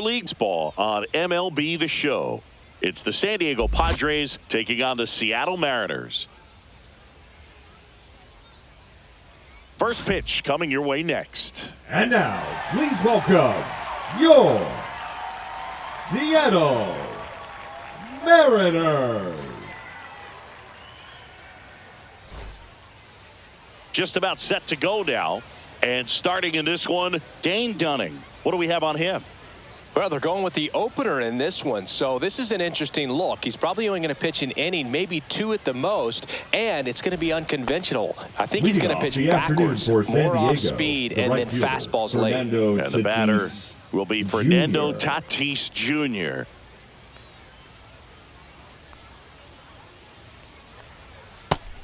Leagues ball on MLB The Show. It's the San Diego Padres taking on the Seattle Mariners. First pitch coming your way next. And now, please welcome your Seattle Mariners. Just about set to go now. And starting in this one, Dane Dunning. What do we have on him? Well, they're going with the opener in this one, so this is an interesting look. He's probably only going to pitch an inning, maybe two at the most, and it's going to be unconventional. I think he's going to pitch backwards, more off speed, and then fastballs late. And the batter will be Fernando Tatis Jr.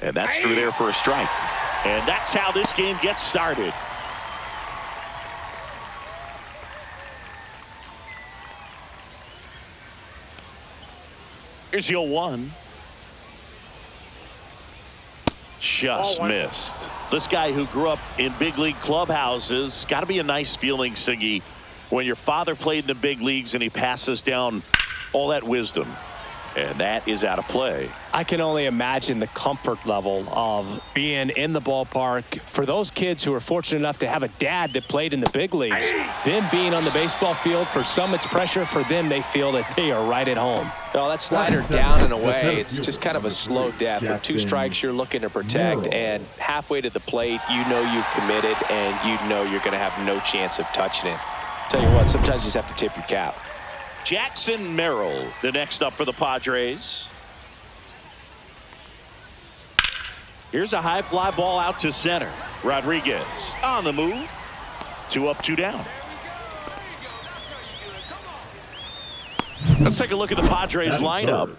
And that's through there for a strike. And that's how this game gets started. Here's your one. Just missed. This guy who grew up in big league clubhouses, got to be a nice feeling, Siggy, when your father played in the big leagues and he passes down all that wisdom. And that is out of play. I can only imagine the comfort level of being in the ballpark for those kids who are fortunate enough to have a dad that played in the big leagues. Them being on the baseball field, for some it's pressure. For them, they feel that they are right at home. Well, that slider down and away, it's just kind of a slow death. With two strikes, you're looking to protect, and halfway to the plate, you know you've committed, and you know you're going to have no chance of touching it. Tell you what, sometimes you just have to tip your cap. Jackson Merrill, the next up for the Padres. Here's a high fly ball out to center. Rodriguez on the move. 2 up, 2 down. Let's take a look at the Padres lineup.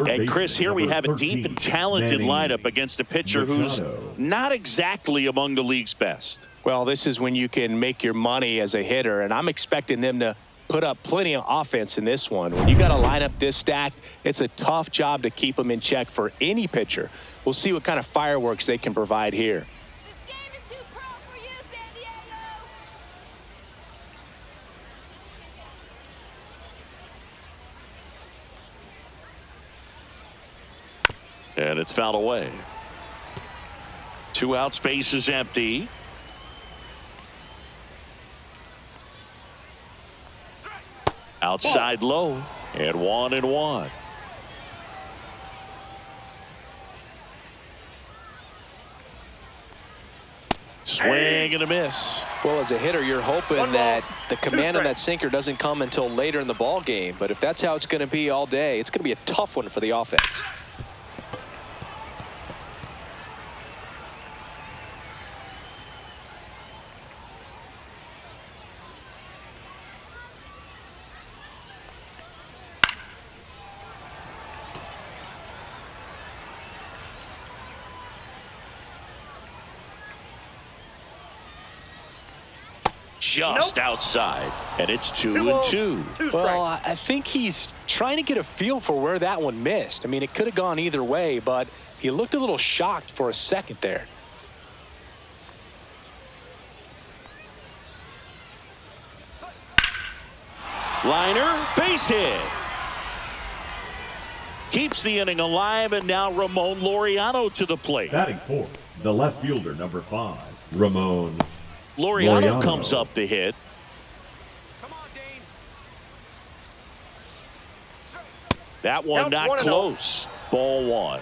And Chris, here we have a deep and talented lineup against a pitcher who's not exactly among the league's best. Well, this is when you can make your money as a hitter, and I'm expecting them to put up plenty of offense in this one. When you got a lineup this stacked, it's a tough job to keep them in check for any pitcher. We'll see what kind of fireworks they can provide here. This game is too pro for you, San Diego. And it's fouled away. 2 outs, base is empty. Outside low, and 1-1. Swing and a miss. Well, as a hitter, you're hoping that the command on that sinker doesn't come until later in the ball game. But if that's how it's going to be all day, it's going to be a tough one for the offense. Just outside, and it's 2-2. Well, I think he's trying to get a feel for where that one missed. I mean, it could have gone either way, but he looked a little shocked for a second there. Liner, base hit. Keeps the inning alive, and now Ramon Laureano to the plate. Batting fourth, the left fielder, number 5, Ramon Laureano comes up the hit. Come on, Dane. That one not close. Ball 1.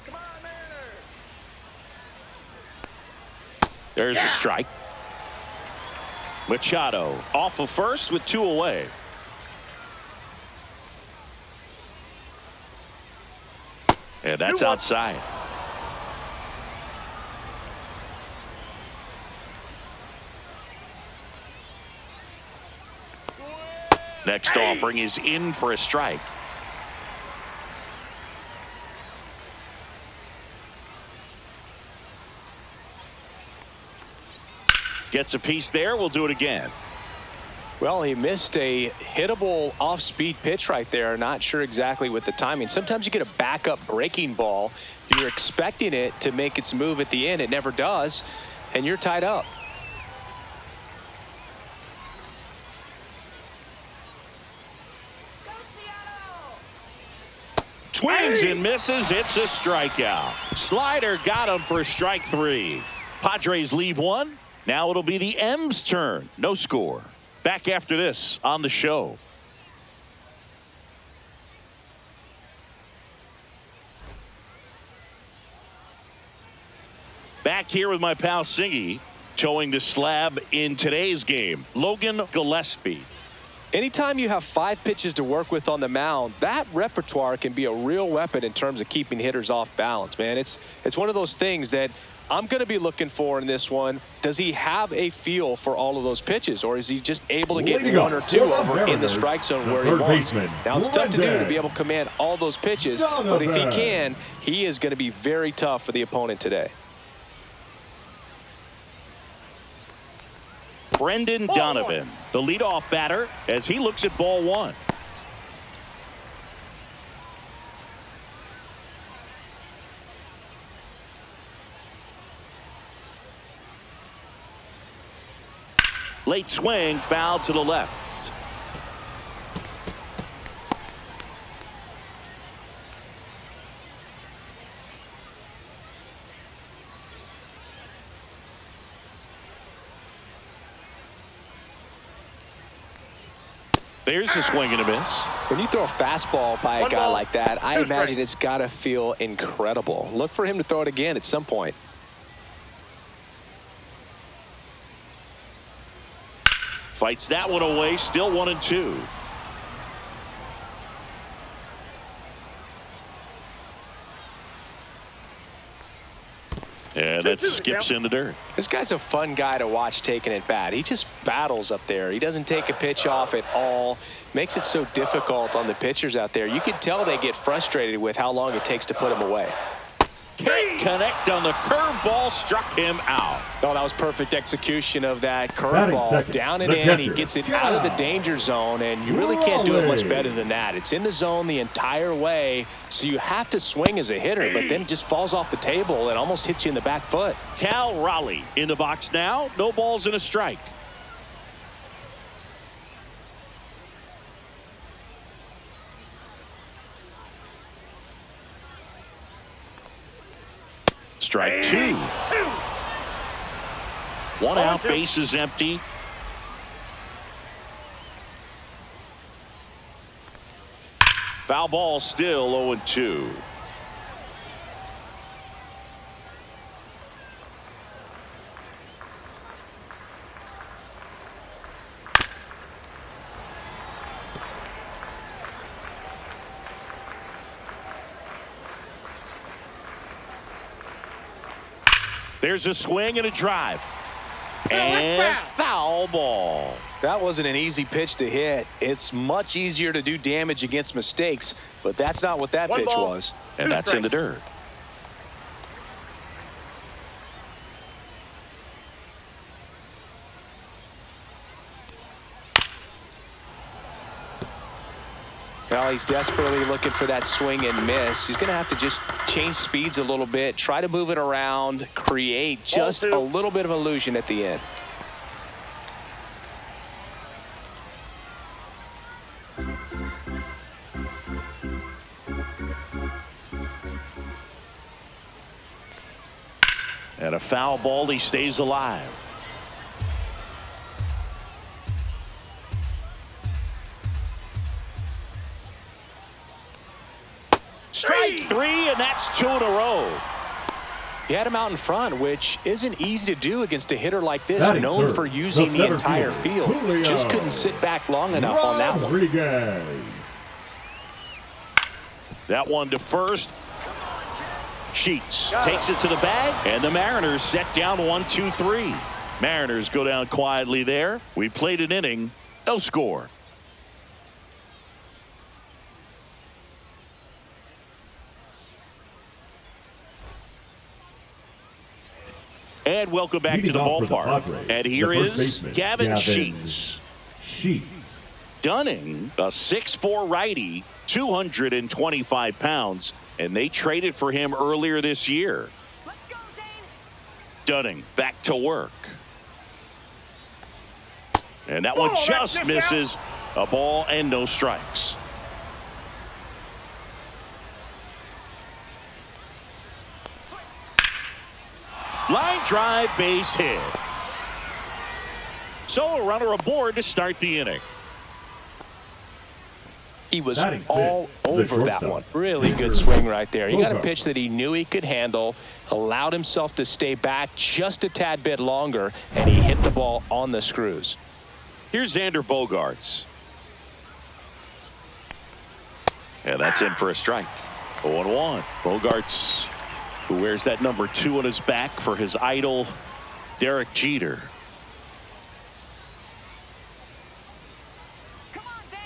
Come on, Mariners. There's a strike. Machado off of first with 2 away. And that's outside. Next offering is in for a strike. Gets a piece there. We'll do it again. Well, he missed a hittable off-speed pitch right there. Not sure exactly with the timing. Sometimes you get a backup breaking ball. You're expecting it to make its move at the end. It never does, and you're tied up. Swings and misses. It's a strikeout. Slider got him for strike 3. Padres leave one. Now it'll be the M's turn. No score. Back after this on the show. Back here with my pal Singy, towing the slab in today's game, Logan Gillespie. Anytime you have 5 pitches to work with on the mound, that repertoire can be a real weapon in terms of keeping hitters off balance, man. It's one of those things that I'm going to be looking for in this one. Does he have a feel for all of those pitches, or is he just able to get one or two over in the strike zone where he wants? Now, it's tough to do to be able to command all those pitches, but if he can, he is going to be very tough for the opponent today. Brendan Donovan, the leadoff batter, as he looks at ball 1. Late swing, foul to the left. There's a swing and a miss. When you throw a fastball by a guy like that, I imagine it's got to feel incredible. Look for him to throw it again at some point. Fights that one away, still 1-2. And that skips in the dirt. This guy's a fun guy to watch taking at bat. He just battles up there. He doesn't take a pitch off at all. Makes it so difficult on the pitchers out there. You can tell they get frustrated with how long it takes to put him away. Can't connect on the curveball, struck him out. Oh, that was perfect execution of that curveball. Down and in, he gets it out of the danger zone, and you really can't do it much better than that. It's in the zone the entire way, so you have to swing as a hitter, but then just falls off the table and almost hits you in the back foot. Cal Raleigh in the box now. No balls and a strike. Strike 2. 1 out, base is empty. Foul ball, still 0-2. There's a swing and a drive. And foul ball. That wasn't an easy pitch to hit. It's much easier to do damage against mistakes, but that's not what that pitch was. And that's in the dirt. Well, he's desperately looking for that swing and miss. He's going to have to just change speeds a little bit, try to move it around, create just a little bit of illusion at the end. And a foul ball, he stays alive. Strike 3, and that's 2 in a row. He had him out in front, which isn't easy to do against a hitter like this, known for using the entire field. Just couldn't sit back long enough on that one. That one to first. Sheets takes it to the bag, and the Mariners set down 1-2-3. Mariners go down quietly there. We played an inning, no score. And welcome back to the ballpark. And here is Gavin Sheets. Sheets. Dunning, a 6'4" righty, 225 pounds, and they traded for him earlier this year. Let's go, Dane. Dunning back to work. And that one just misses. A ball and no strikes. Line drive, base hit. So a runner aboard to start the inning. He was Batting all sixth, the over that shortstop. one. Really good swing right there. He got a Bogart. pitch that he knew he could handle, allowed himself to stay back just a tad bit longer, and he hit the ball on the screws. Here's Xander Bogaerts. And that's in for a strike. 0-1. Bogaerts, who wears that number 2 on his back for his idol, Derek Jeter. Come on, Dane.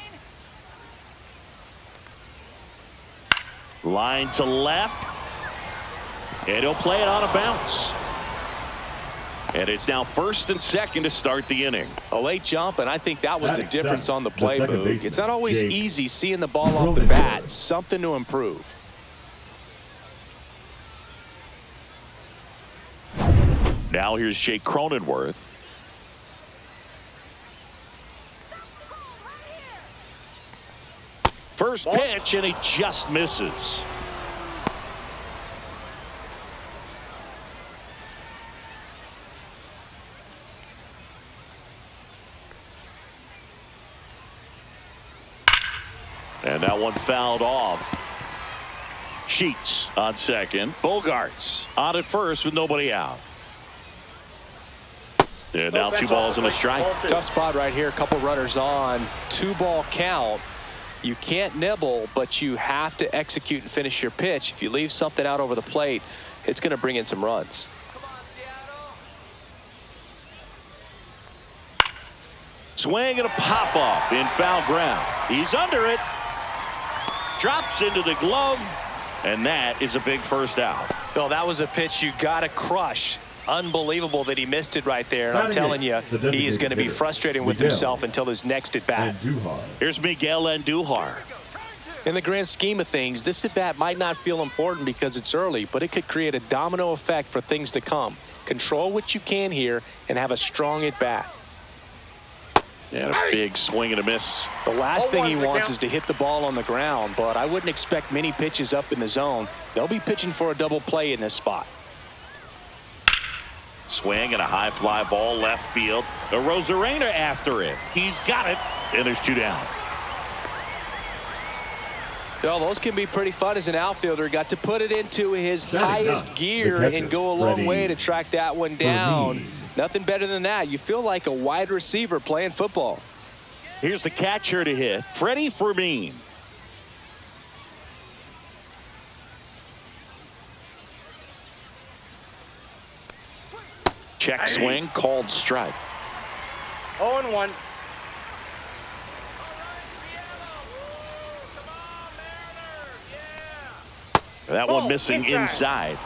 Line to left. And he'll play it on a bounce. And it's now first and second to start the inning. A late jump, and I think that was the Batting difference seventh, on the the play, second Boog. baseman, It's not always Jake easy seeing the ball off the Cronenworth. bat. Something to improve. Now here's Jake Cronenworth. First pitch, and he just misses. And that one fouled off. Sheets on second. Bogaerts on at first with nobody out. And now 2 balls and a strike. Tough spot right here. A couple runners on. 2-ball count. You can't nibble, but you have to execute and finish your pitch. If you leave something out over the plate, it's going to bring in some runs. Come on, Seattle. Swing and a pop-off in foul ground. He's under it. Drops into the glove. And that is a big first out. Bill, that was a pitch you got to crush. Unbelievable that he missed it right there. And I'm Batting telling you, eighth, the he is going to be designated frustrated with Miguel himself until his next at-bat. Andujar. Here's Miguel Andujar. In the grand scheme of things, this at-bat might not feel important because it's early, but it could create a domino effect for things to come. Control what you can here and have a strong at-bat. And a big swing and a miss. The last thing he wants is to hit the ball on the ground, but I wouldn't expect many pitches up in the zone. They'll be pitching for a double play in this spot. Swing and a high fly ball left field. A Rosarena after it. He's got it. And there's 2 down. Well, those can be pretty fun as an outfielder. Got to put it into his highest ninth, gear the catcher, and go a long Freddie way to track that one down. Fermin. Nothing better than that. You feel like a wide receiver playing football. Here's the catcher to hit. Freddie Fermin. Check swing, called strike. 0-1. That one missing inside.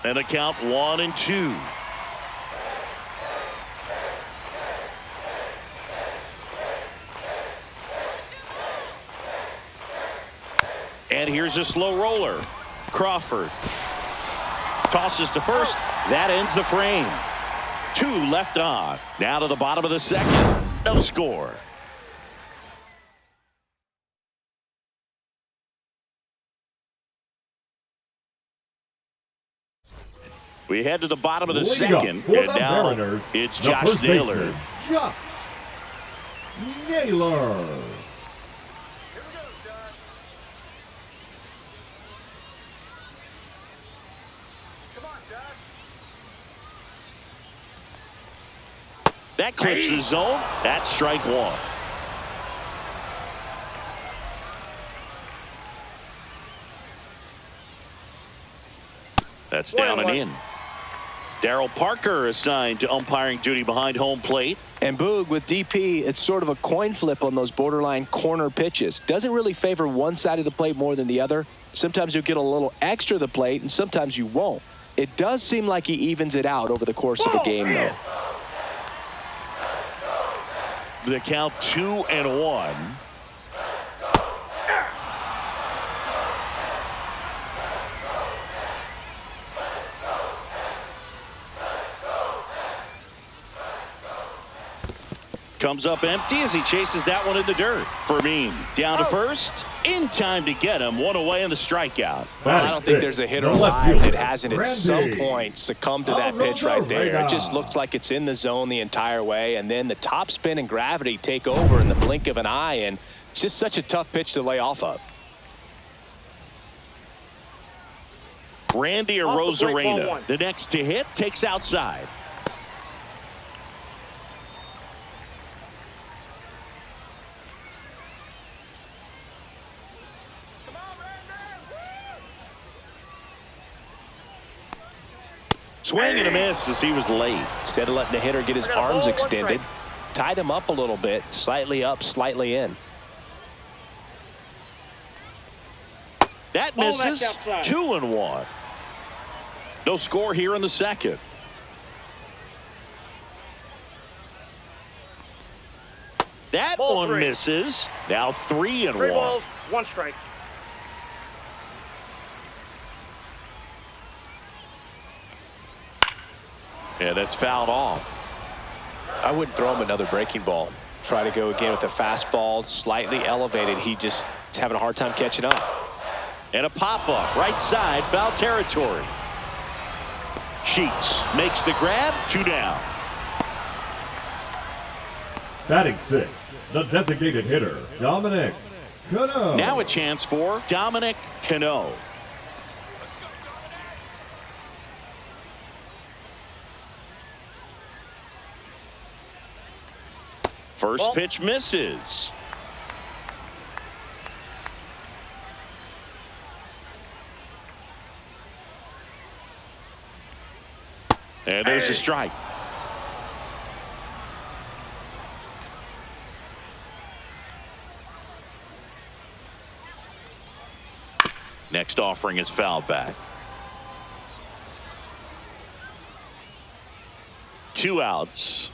And a count 1-2. And here's a slow roller. Crawford tosses to first. That ends the frame. 2 left on. Now to the bottom of the second. No score. We head to the bottom of the Leading up second, for and the now Mariners, it's the Josh first Naylor. baseman, Josh Naylor. Here we go, Josh. Come on, Josh. That clips the zone. That's strike 1. That's down and in. Darryl Parker assigned to umpiring duty behind home plate. And Boog, with DP, it's sort of a coin flip on those borderline corner pitches. Doesn't really favor one side of the plate more than the other. Sometimes you'll get a little extra to the plate, and sometimes you won't. It does seem like he evens it out over the course of a game, though. The count 2-1. Comes up empty as he chases that one in the dirt. Fermin down to first. In time to get him. One away in the strikeout. Well, I don't think there's a hitter alive that hasn't at some point succumbed to that pitch right there. It just looks like it's in the zone the entire way, and then the top spin and gravity take over in the blink of an eye, and it's just such a tough pitch to lay off of. Randy Arozarena, the next to hit, takes outside. Swing and a miss as he was late. Instead of letting the hitter get his arms extended, tied him up a little bit, slightly up, slightly in. That misses. 2-1. No score here in the second. That one misses. Now 3-1. 3 balls, 1 strike. Yeah, that's fouled off. I wouldn't throw him another breaking ball. Try to go again with the fastball, slightly elevated. He just is having a hard time catching up. And a pop-up, right side, foul territory. Sheets makes the grab, 2 down. Batting 6th, the designated hitter, Dominic Cano. Now a chance for Dominic Cano. First pitch misses. And there's a strike. Next offering is fouled back. 2 outs.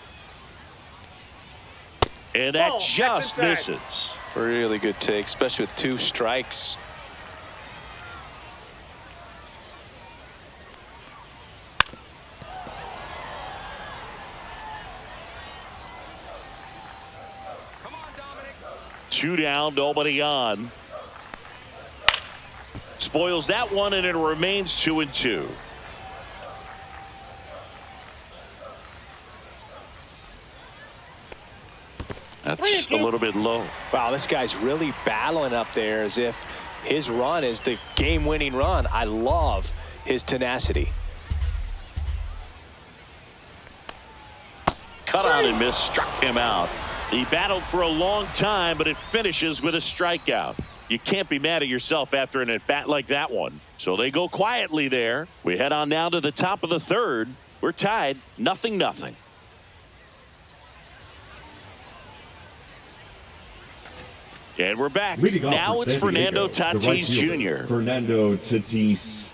And that just misses. Really good take, especially with 2 strikes. Come on, Dominic. 2 down, nobody on. Spoils that one, and it remains 2-2. That's a little bit low. Wow, this guy's really battling up there as if his run is the game-winning run. I love his tenacity. Cut on and miss, struck him out. He battled for a long time, but it finishes with a strikeout. You can't be mad at yourself after an at-bat like that one. So they go quietly there. We head on now to the top of the third. We're tied, 0-0. And we're back. Now it's Fernando Tatis Jr. Fernando Tatis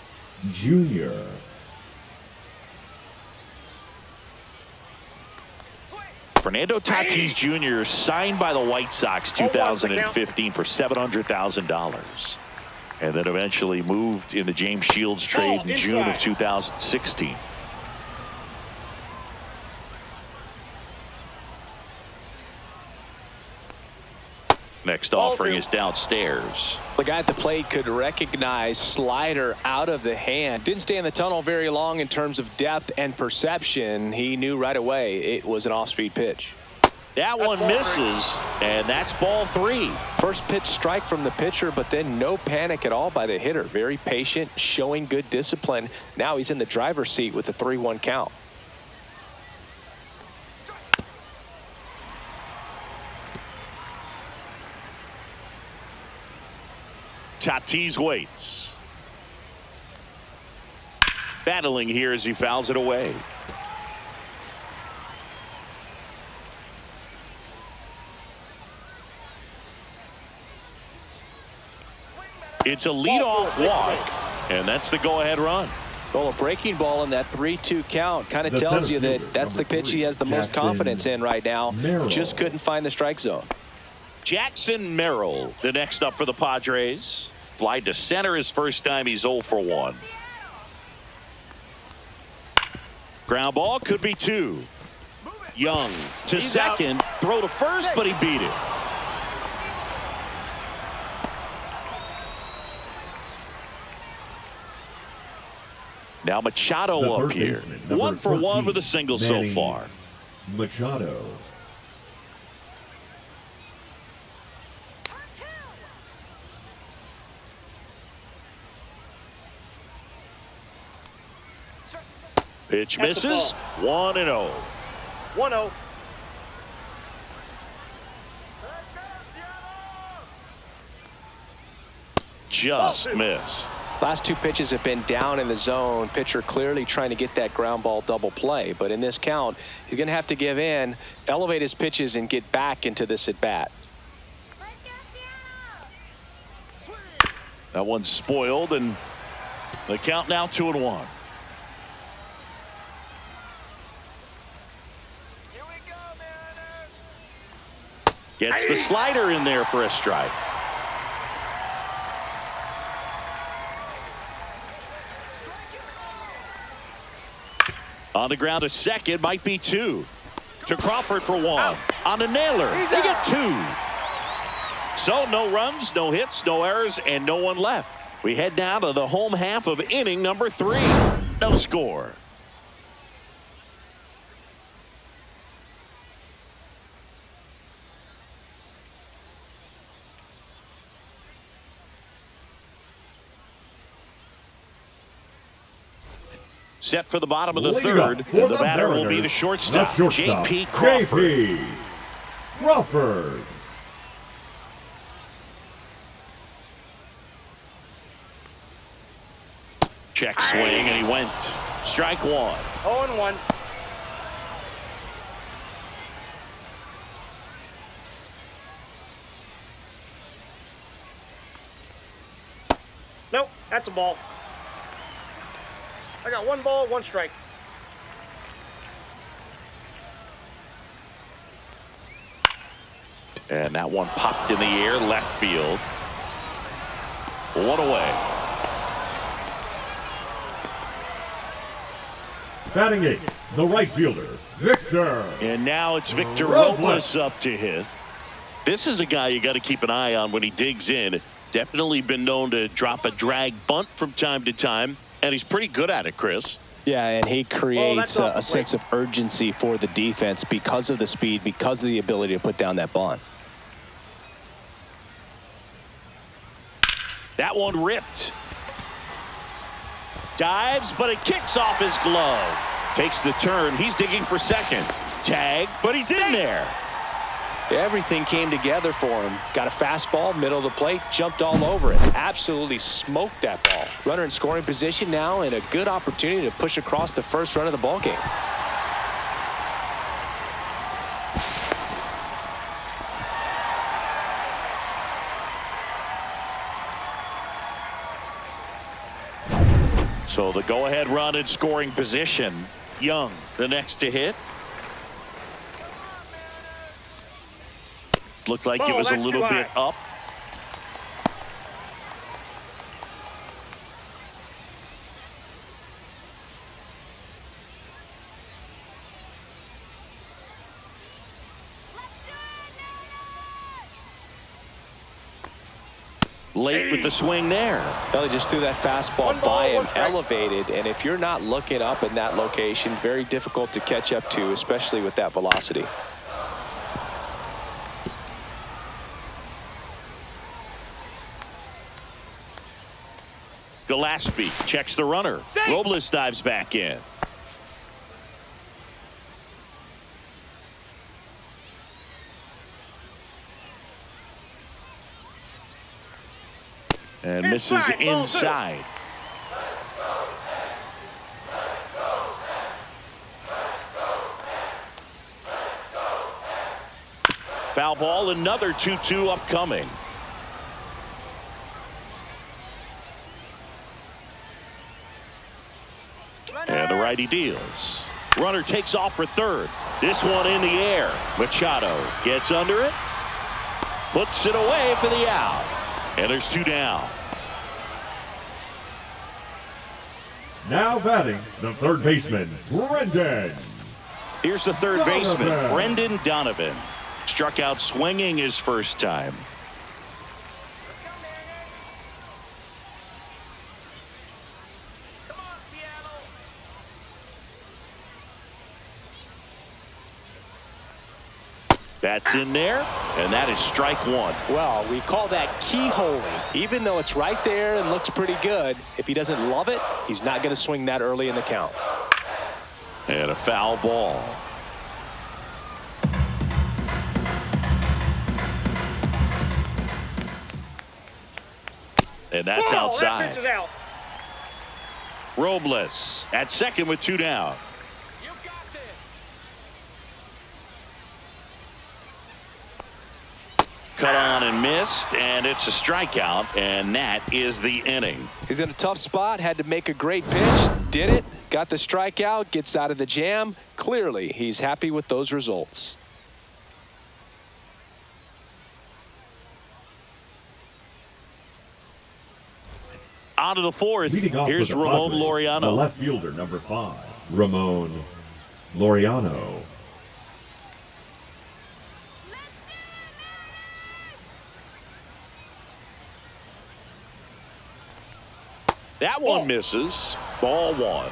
Jr. Fernando Tatis Jr. signed by the White Sox 2015 for $700,000. And then eventually moved in the James Shields trade in June of 2016. Next offering is downstairs. The guy at the plate could recognize slider out of the hand. Didn't stay in the tunnel very long in terms of depth and perception. He knew right away it was an off-speed pitch. That one misses, and that's ball 3. First pitch strike from the pitcher, but then no panic at all by the hitter. Very patient, showing good discipline. Now he's in the driver's seat with the 3-1 count. Tatis waits. Battling here as he fouls it away. It's a leadoff walk, and that's the go-ahead run. Well, a breaking ball in that 3-2 count kind of tells you that that's the pitch he has the most confidence in right now. Just couldn't find the strike zone. Jackson Merrill, the next up for the Padres. Fly to center his first time. He's 0 for 1. Ground ball could be 2. Young to second. Throw to first, but he beat it. Now Machado up here. 1 for 1 with a single so far. Machado. Pitch misses. 1-0. 1-0. Just missed. Last 2 pitches have been down in the zone. Pitcher clearly trying to get that ground ball double play. But in this count, he's going to have to give in, elevate his pitches, and get back into this at bat. That one's spoiled, and the count now 2-1. Gets the slider in there for a strike. On the ground to second, might be 2. To Crawford for 1. On the nailer, they get 2. So no runs, no hits, no errors, and no one left. We head down to the home half of inning number 3. No score. Set for the bottom of the third, and the batter will be the shortstop, J.P. Crawford. J.P. Crawford. Check swing, and he went. Strike 1. 0-1. Nope, that's a ball. I got 1 ball, 1 strike. And that one popped in the air, left field. 1 away. Batting 8, the right fielder, Victor. And now it's Victor Robles up to hit. This is a guy you got to keep an eye on when he digs in. Definitely been known to drop a drag bunt from time to time, and he's pretty good at it, Chris. Yeah, and he creates a sense of urgency for the defense because of the speed, because of the ability to put down that bunt. That one ripped. Dives, but it kicks off his glove. Takes the turn. He's digging for second. Tag, but he's in there. Everything came together for him. Got a fastball, middle of the plate, jumped all over it. Absolutely smoked that ball. Runner in scoring position now, and a good opportunity to push across the first run of the ball game. So the go-ahead run in scoring position. Young, the next to hit. Looked like it was a little bit up. Late with the swing there. Elly just threw that fastball by him, elevated, and if you're not looking up in that location, very difficult to catch up to, especially with that velocity. Gillespie checks the runner. Robles dives back in. And misses inside. Foul ball, another 2-2 upcoming. righty deals. Runner takes off for third. This one in the air. Machado gets under it. Puts it away for the out. And there's 2 down. Now batting, the third baseman, Brendan. Here's the third baseman, Donovan. Brendan Donovan. Struck out swinging his first time. Come on, Seattle. That's in there, and that is strike 1. Well, we call that keyholing. Even though it's right there and looks pretty good, if he doesn't love it, he's not going to swing that early in the count. And a foul ball. And that's That outside. pitch is out. Robles at second with 2 down. You got this. Cut on and missed, and it's a strikeout, and that is the inning. He's in a tough spot, had to make a great pitch, did it, got the strikeout, gets out of the jam. Clearly, he's happy with those results. On to the fourth. Leading off Here's for the Ramon Padres, the Laureano. left fielder, number 5, Ramon Laureano. That one misses. Ball 1.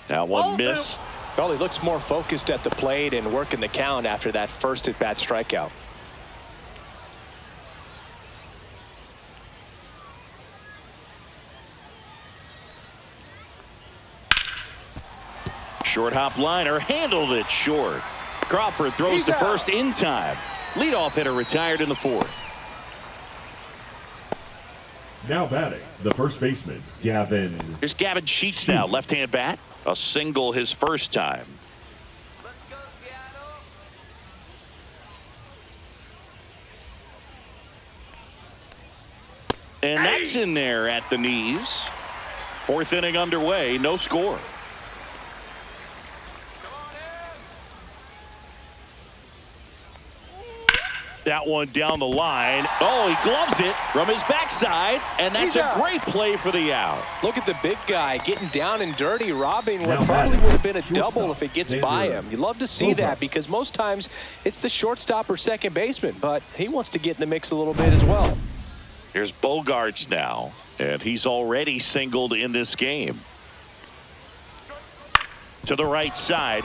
That one missed. Well, he looks more focused at the plate and working the count after that first at-bat strikeout. Short hop liner handled it short. Crawford throws to first in time. Leadoff hitter retired in the 4th. Now batting, the first baseman, Gavin. Here's Gavin Sheets now, left-hand bat. A single his first time. Let's go, Seattle. And that's in there at the knees. 4th inning underway, no score. Come on in. That one down the line. Oh, he gloves it from his backside, and that's a great play for the out. Look at the big guy getting down and dirty, robbing what Now probably batting, would have been a shortstop, double if it gets Sandra by him. You love to see Roper. that because most times it's the shortstop or second baseman, but he wants to get in the mix a little bit as well. Here's Bogarts now, and he's already singled in this game. To the right side.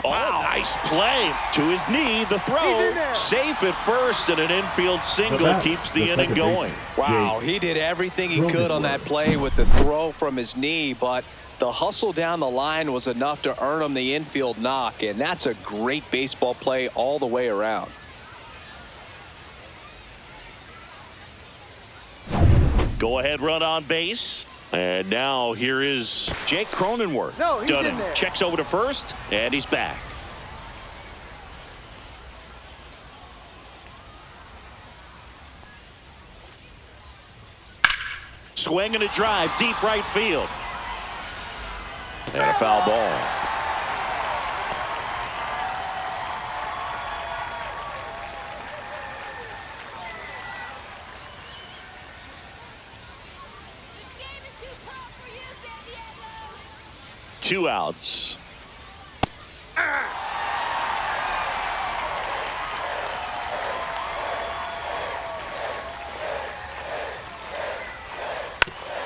Oh, nice play. To his knee, the throw. Safe at first, and an infield single batter, keeps the the inning second going. baseman. Wow, Jake he did everything he Cronenworth. could on that play with the throw from his knee, but the hustle down the line was enough to earn him the infield knock, and that's a great baseball play all the way around. Go ahead run on base. And now here is Jake Cronenworth. No, he's Dunning in there. checks over to first, and he's back. Swing and a drive, deep right field. And a foul ball. Two outs.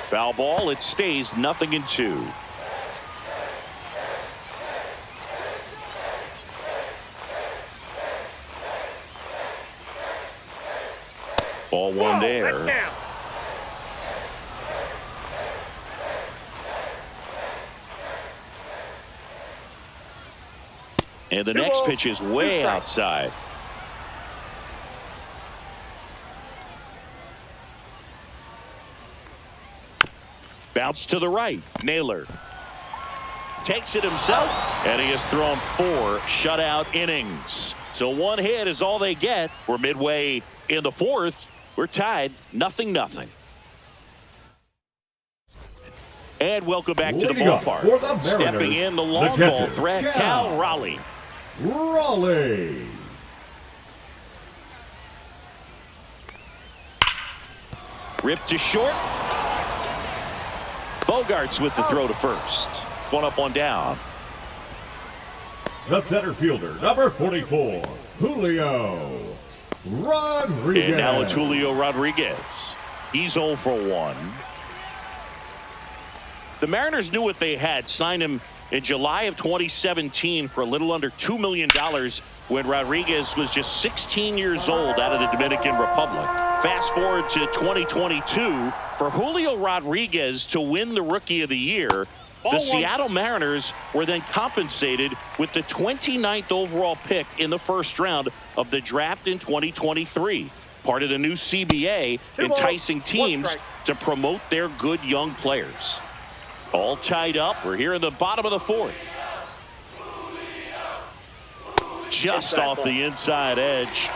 Foul ball. It stays 0-2. Ball one there. Touchdown. And the next pitch is way outside. Bounce to the right. Naylor takes it himself, and he has thrown 4 shutout innings. So 1 hit is all they get. We're midway in the 4th. We're tied 0-0. And welcome back to the Leading up ballpark. for the Mariners, Stepping in the the long catcher, ball threat, Cal Raleigh. Raleigh. Ripped to short. Bogarts with the throw to first. One up, one down. The center fielder, number 44, Julio Rodriguez. And now it's Julio Rodriguez. He's 0 for 1. The Mariners knew what they had. Signed him in July of 2017 for a little under $2 million when Rodriguez was just 16 years old out of the Dominican Republic. Fast forward to 2022, for Julio Rodriguez to win the Rookie of the Year, the Seattle Mariners were then compensated with the 29th overall pick in the first round of the draft in 2023. Part of the new CBA, enticing teams to promote their good young players. All tied up. We're here in the bottom of the fourth. Just off the inside edge.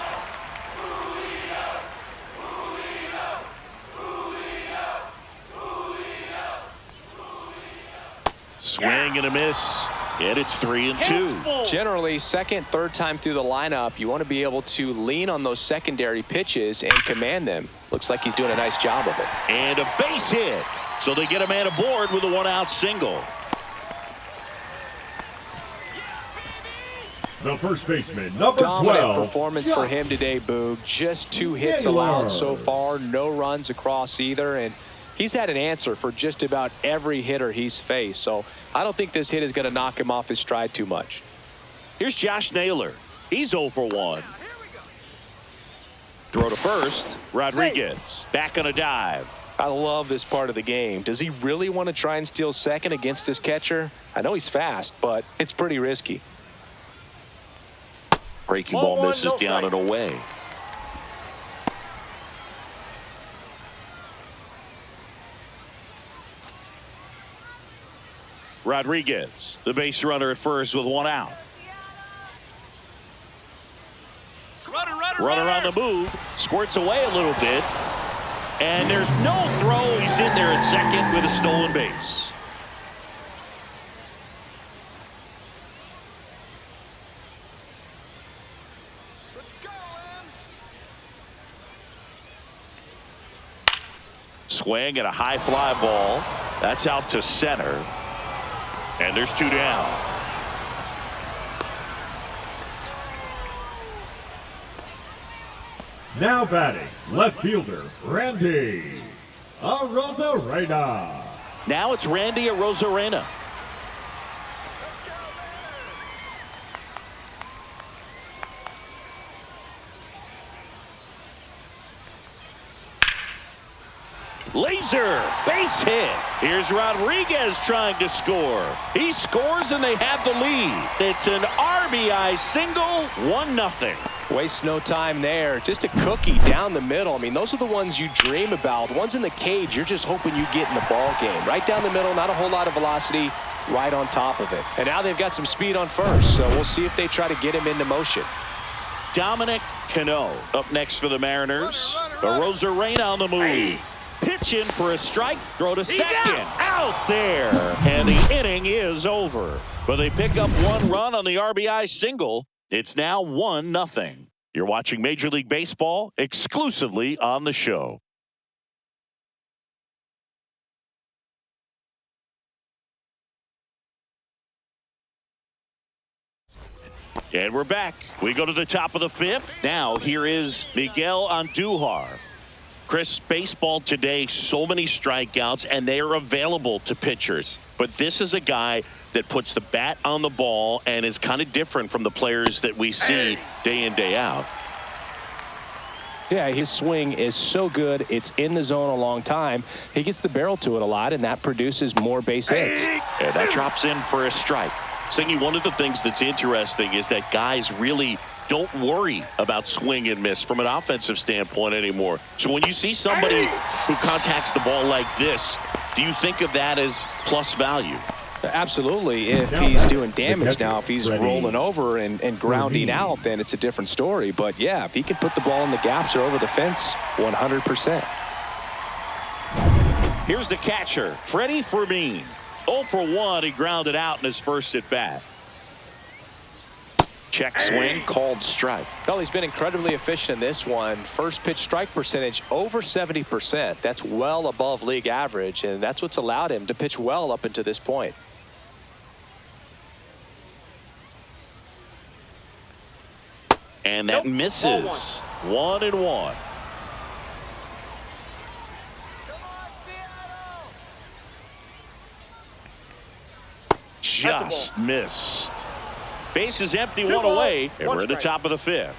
Swing and a miss. And it's 3-2. Generally, second, third time through the lineup, you want to be able to lean on those secondary pitches and command them. Looks like he's doing a nice job of it. And a base hit. So they get a man aboard with a one-out single. The first baseman, number Dominant 12. performance for him today, Boog. Just 2 hits allowed so far, no runs across either, and he's had an answer for just about every hitter he's faced. So I don't think this hit is going to knock him off his stride too much. Here's Josh Naylor. He's 0 for 1. Throw to first. Rodriguez back on a dive. I love this part of the game. Does he really want to try and steal second against this catcher? I know he's fast, but it's pretty risky. Breaking ball misses down and away. Rodriguez, the base runner at first with one out. Runner on the move, squirts away a little bit. And there's no throw. He's in there at second with a stolen base. Swing and a high fly ball. That's out to center. And there's 2 down. Now batting, left fielder, Randy Arozarena. Now it's Randy Arozarena. Laser, base hit. Here's Rodriguez trying to score. He scores and they have the lead. It's an RBI single, 1-0. Waste no time there. Just a cookie down the middle. I mean, those are the ones you dream about. The ones in the cage, you're just hoping you get in the ball game. Right down the middle, not a whole lot of velocity, right on top of it. And now they've got some speed on first, so we'll see if they try to get him into motion. Dominic Cano up next for the Mariners. Arozarena on the move. Pitch in for a strike. Throw to second. Out there. And the inning is over. But they pick up 1 run on the RBI single. It's now 1-0. You're watching Major League Baseball exclusively on the show. And we're back. We go to the top of the 5th. Now here is Miguel Andujar. Chris, baseball today, so many strikeouts, and they are available to pitchers. But this is a guy that puts the bat on the ball and is kind of different from the players that we see day in, day out. Yeah, his swing is so good. It's in the zone a long time. He gets the barrel to it a lot, and that produces more base hits. And that drops in for a strike. Singy, one of the things that's interesting is that guys really don't worry about swing and miss from an offensive standpoint anymore. So when you see somebody who contacts the ball like this, do you think of that as plus value? Absolutely. If Now he's back, doing the damage catcher, now, if he's ready. rolling over and grounding Ready. out, then it's a different story. But, yeah, if he can put the ball in the gaps or over the fence, 100%. Here's the catcher, Freddie Fermin. 0 for 1. He grounded out in his first at bat. Check swing, called strike. Well, he's been incredibly efficient in this one. First pitch strike percentage over 70%. That's well above league average, and that's what's allowed him to pitch well up until this point. And that Nope. misses. 1-1. Come on, Seattle. Just missed. Base is empty, Two one ball, away, and one we're at the strike. top of the 5th.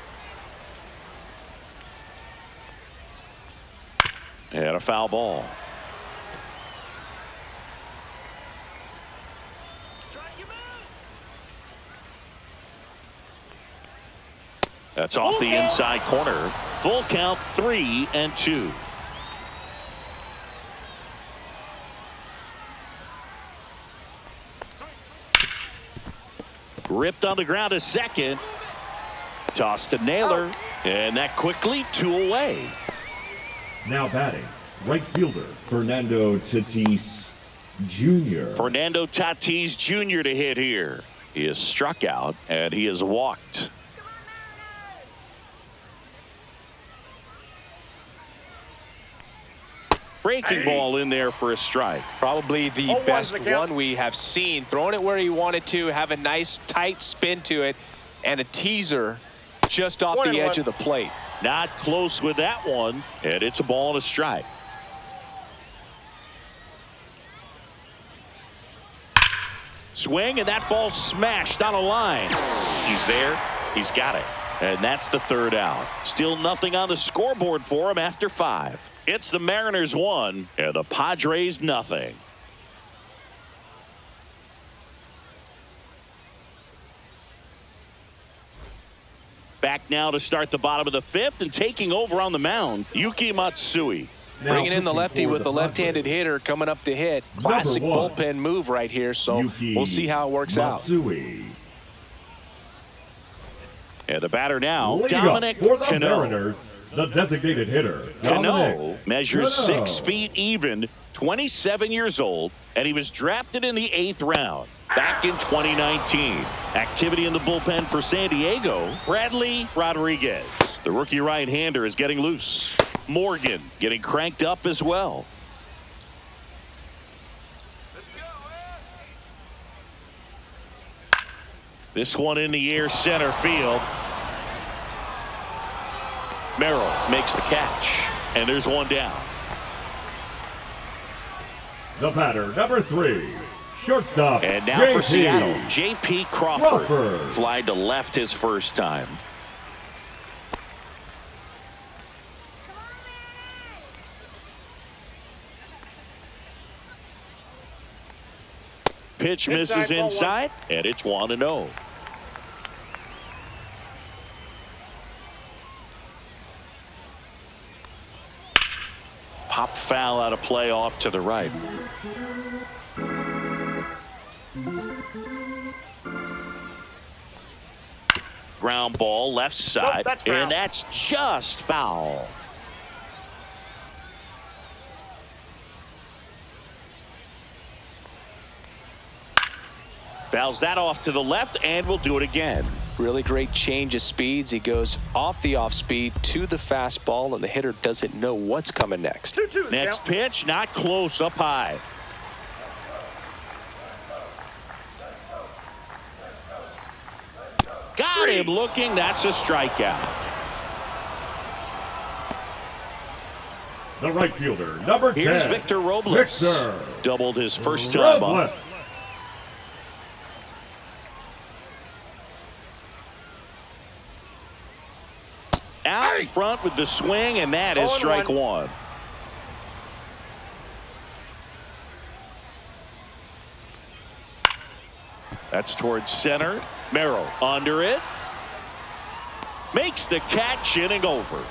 And a foul ball. Strike him out. That's off the inside corner. Full count, 3-2. Ripped on the ground to second. Toss to Naylor. And that quickly 2 away. Now batting, right fielder Fernando Tatis Jr. Fernando Tatis Jr. to hit here. He is struck out and he is walked. Breaking ball in there for a strike. Probably the 0-1's best the count. one we have seen. Throwing it where he wanted to, have a nice tight spin to it, and a teaser just off 1-1. the edge of the plate. Not close with that one, and it's a ball and a strike. Swing, and that ball smashed on a line. He's there. He's got it. And that's the 3rd out. Still nothing on the scoreboard for him after 5. It's the Mariners 1 and the Padres nothing. Back now to start the bottom of the 5th, and taking over on the mound, Yuki Matsui. Now Bringing in the pitching lefty for with the left-handed Padres, hitter coming up to hit. Classic Number 1, bullpen move right here, so Yuki we'll see how it works out. Matsui. And the batter now, Leading Dominic up for the Cano. Mariners, the designated hitter, Cano Dominic measures Cano. 6 feet even, 27 years old, and he was drafted in the 8th round back in 2019. Activity in the bullpen for San Diego, Bradley Rodriguez. The rookie right-hander is getting loose. Morgan getting cranked up as well. Let's go, Ed. This one in the air, center field. Merrill makes the catch, and there's one down. The batter, number 3, shortstop. And now for JP Seattle, J.P. Crawford. Crawford. Flied to left his first time. Pitch misses Inside, ball inside, and it's 1-0. Pop foul out of play off to the right. Ground ball left side, that's foul. and that's just foul. Fouls that off to the left, and we'll do it again. Really great change of speeds. He goes off the off speed to the fastball, and the hitter doesn't know what's coming next. 2-2. Next pitch, not close, up high. Got him looking. That's a strikeout. The right fielder, number 10. Here's Victor Robles. Victor Doubled his first time Robles. up. Out in front with the swing, and that is 0-1. strike one. That's towards center. Merrill under it. Makes the catch, inning over.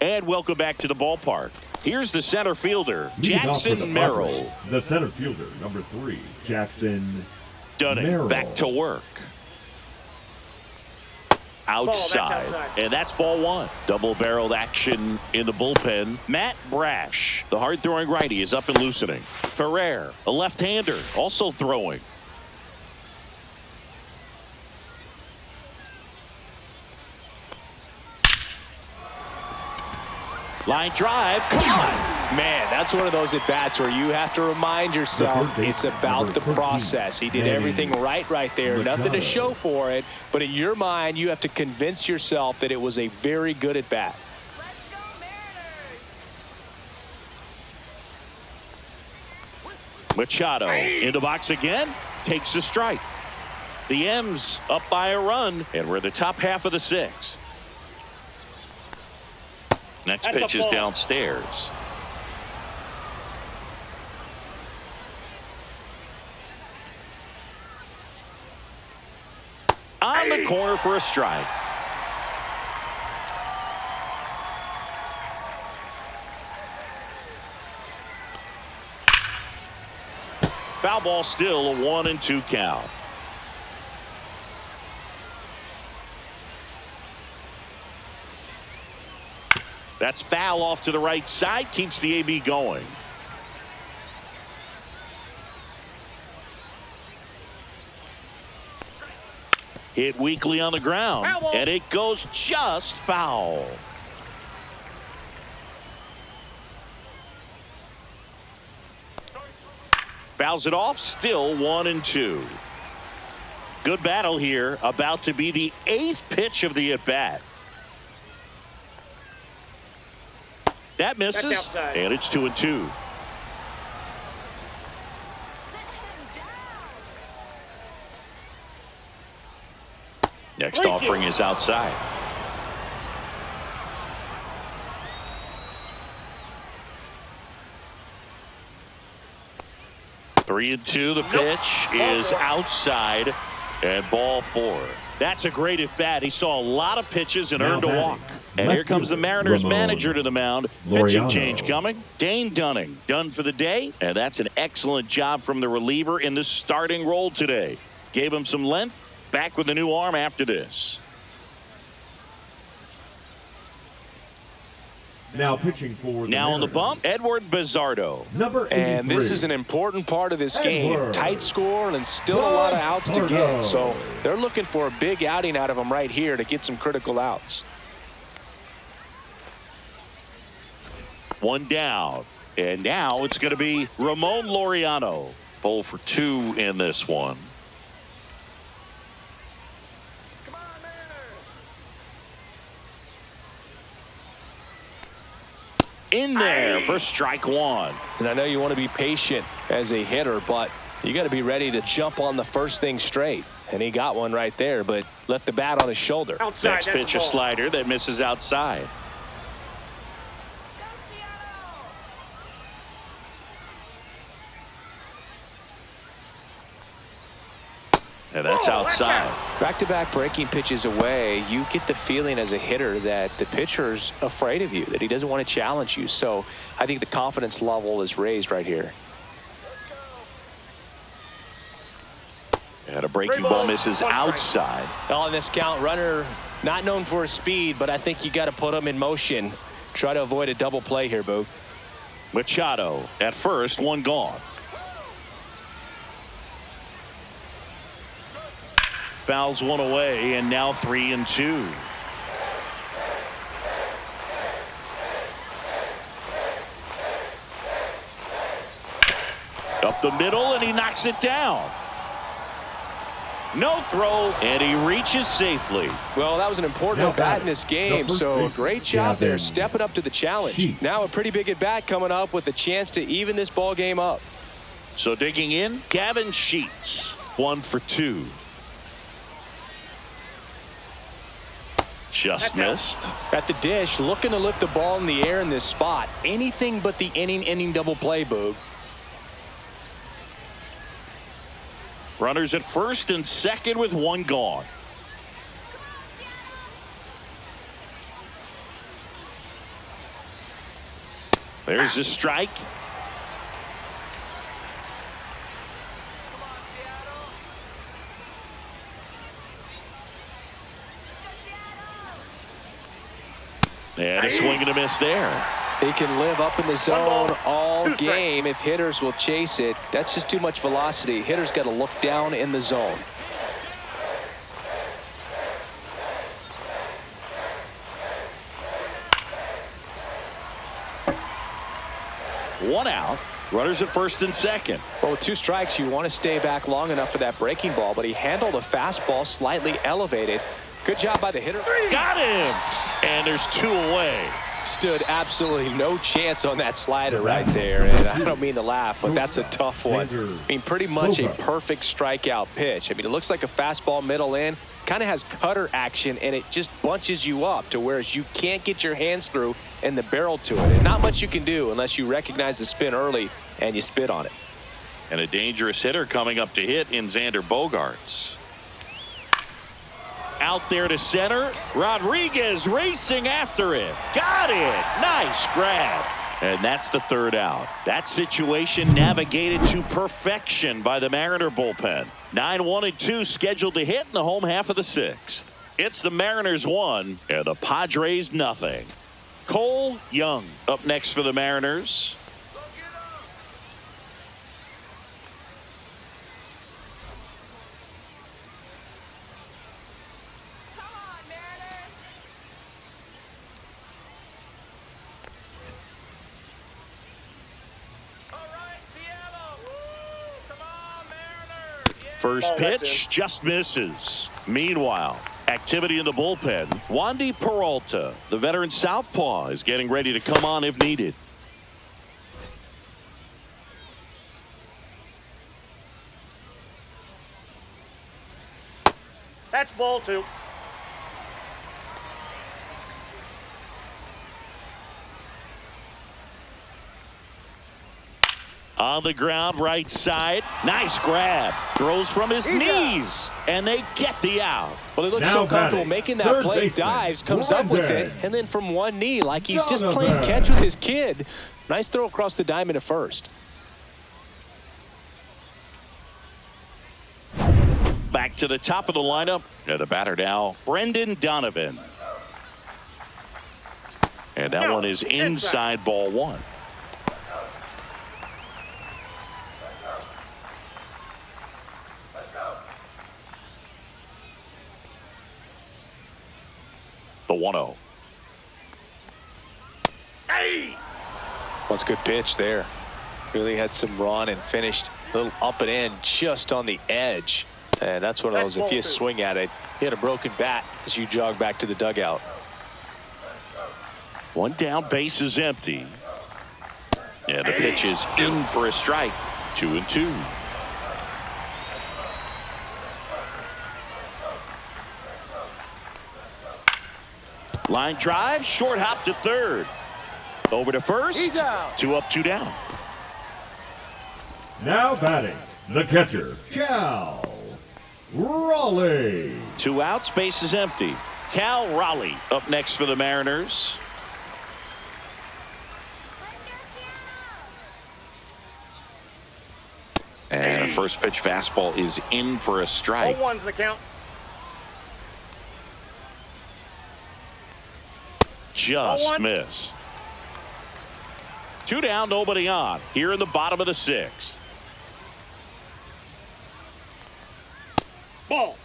And welcome back to the ballpark. Here's the center fielder, Leading off for the Jackson Merrill. Padres, the center fielder, number 3, Jackson Dunning Merrill. back to work. Outside. And that's ball 1. Double-barreled action in the bullpen. Matt Brash, the hard-throwing righty, is up and loosening. Ferrer, a left-hander, also throwing. Line drive. Come on. Man, that's one of those at-bats where you have to remind yourself it's about the process. He did everything right there. Nothing to show for it. But in your mind, you have to convince yourself that it was a very good at-bat. Let's go, Mariners! Machado in the box again. Takes a strike. The M's up by a run. And we're in the top half of the 6th. Next pitch is downstairs. On the corner for a strike. Foul ball, still a 1-2 count. That's foul off to the right side. Keeps the AB going. Hit weakly on the ground. And it goes just foul. Fouls it off. Still 1-2. Good battle here. About to be the 8th pitch of the at-bat. That misses, and it's 2-2. Next offering is outside. Three and two. The pitch is outside, and ball 4. That's a great at bat. He saw a lot of pitches and earned a walk. And here comes the Mariners manager to the mound. Pitching change coming. Dane Dunning done for the day. And that's an excellent job from the reliever in the starting role today. Gave him some length. Back with a new arm after this. Now pitching for the Now on the Mariners, bump, Edward Bizardo. number 83. And this is an important part of this game. Edward Tight score and still a lot of outs to get. So they're looking for a big outing out of him right here to get some critical outs. One down. And now it's going to be Ramon Laureano. 0 for 2 in this one. Come on, Mariners! In there for strike 1. And I know you want to be patient as a hitter, but you got to be ready to jump on the first thing straight. And he got one right there, but left the bat on his shoulder. Outside, Next pitch, a slider that misses outside. And that's outside. Back-to-back breaking pitches away, you get the feeling as a hitter that the pitcher's afraid of you, that he doesn't want to challenge you. So I think the confidence level is raised right here. And a breaking ball misses outside. On this count, runner not known for his speed, but I think you got to put him in motion. Try to avoid a double play here, Boog. Machado at first, one gone. Fouls one away, and now 3 and 2. Up the middle, and he knocks it down. No throw, and he reaches safely. Well, that was an important at bat in this game, so great job there stepping up to the challenge. Now a pretty big at bat coming up with a chance to even this ball game up. So digging in, Gavin Sheets, 1 for 2. Just missed. At the dish, looking to lift the ball in the air in this spot. Anything but the inning double play, Boog. Runners at first and second with one gone. There's a strike. And a swing and a miss there. He can live up in the zone all game if hitters will chase it. That's just too much velocity. Hitters got to look down in the zone. One out. Runners at first and second. Well, with 2 strikes, you want to stay back long enough for that breaking ball, but he handled a fastball slightly elevated. Good job by the hitter. Got him. And there's 2 away. Stood absolutely no chance on that slider right there. And I don't mean to laugh, but that's a tough one. I mean, pretty much a perfect strikeout pitch. I mean, it looks like a fastball middle in. Kind of has cutter action, and it just bunches you up to where you can't get your hands through and the barrel to it. And not much you can do unless you recognize the spin early and you spit on it. And a dangerous hitter coming up to hit in Xander Bogaerts. Out there to center. Rodriguez racing after it. Got it. Nice grab. And that's the 3rd out. That situation navigated to perfection by the Mariner bullpen. 9-1-2 scheduled to hit in the home half of the 6th. It's the Mariners 1 and the Padres nothing. Cole Young up next for the Mariners. First pitch just misses. Meanwhile, activity in the bullpen. Wandy Peralta, the veteran southpaw, is getting ready to come on if needed. That's ball 2. On the ground, right side. Nice grab. Throws from his knees. And they get the out. Well, he looks so comfortable making that play. Dives, comes up with it, and then from one knee, like he's just playing catch with his kid. Nice throw across the diamond at first. Back to the top of the lineup. The batter now, Brendan Donovan. And that one is inside ball 1. The 1-0. Hey! That's a good pitch there. Really had some run and finished a little up and in just on the edge. And that's one of those, if you swing at it, you had a broken bat as you jog back to the dugout. 1 down, base is empty. And the pitch is in for a strike. 2-2. Line drive, short hop to third. Over to first. 2 up, 2 down. Now batting, the catcher, Cal Raleigh. 2 outs, base is empty. Cal Raleigh up next for the Mariners. And a first pitch fastball is in for a strike. 0-1's the count. Just missed. 2 down, nobody on. Here in the bottom of the 6th. Ball.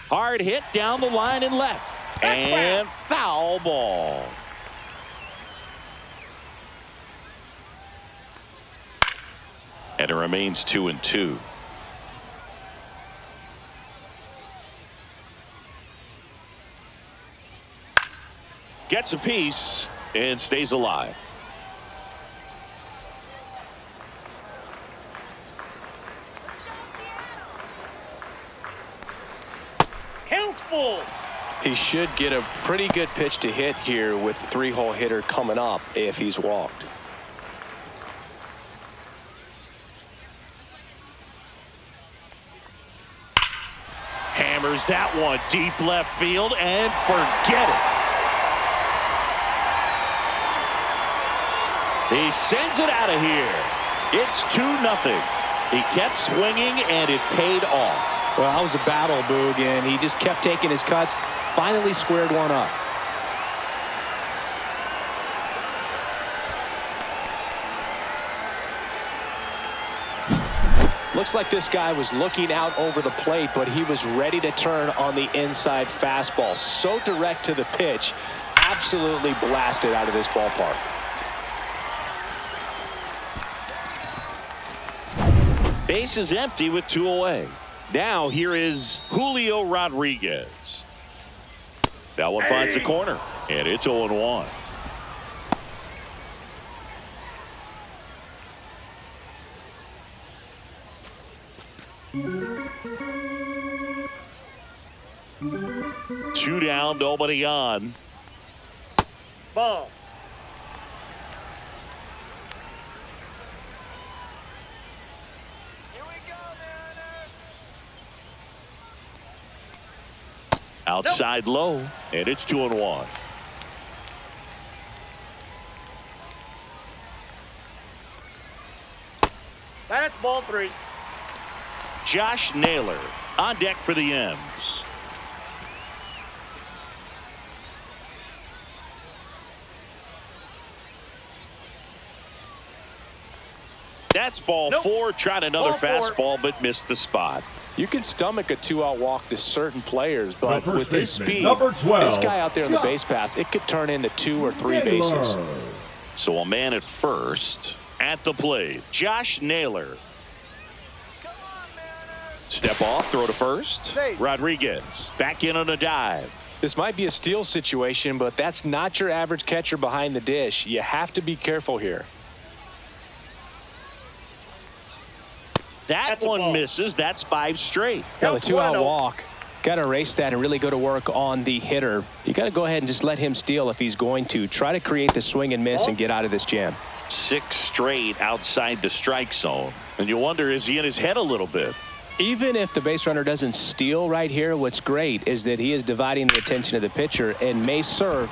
Hard hit down the line and left. And foul ball. And it remains 2-2. Gets a piece and stays alive. Count full. He should get a pretty good pitch to hit here with the 3-hole hitter coming up if he's walked. fires that one deep left field and forget it. He sends it out of here. It's 2-0. He kept swinging, and it paid off. Well, that was a battle, Boog, and he just kept taking his cuts. Finally squared one up. Looks like this guy was looking out over the plate, but he was ready to turn on the inside fastball. So direct to the pitch. Absolutely blasted out of this ballpark. Base is empty with 2 away. Now here is Julio Rodriguez. That one finds the corner, and it's 0-1. Two down, nobody on. Ball. Here we go, Mariners. Outside low, and it's 2-1. That's ball 3. Josh Naylor on deck for the M's. That's ball 4. Tried another Ball 4. fastball, but missed the spot. You can stomach a 2-out walk to certain players, but The first with his baseman, speed, number 12, this guy out there on the base pass, it could turn into 2 or 3 bases. So a man at first. At the plate, Josh Naylor. Come on, Mariners. Step off, throw to first. Safe. Rodriguez back in on a dive. This might be a steal situation, but that's not your average catcher behind the dish. You have to be careful here. That That's a one ball. misses. That's 5 straight. Now, the Counts 2-out 1-0. walk, got to erase that and really go to work on the hitter. You got to go ahead and just let him steal if he's going to. Try to create the swing and miss and get out of this jam. 6 straight outside the strike zone. And you wonder, is he in his head a little bit? Even if the base runner doesn't steal right here, what's great is that he is dividing the attention of the pitcher and may serve.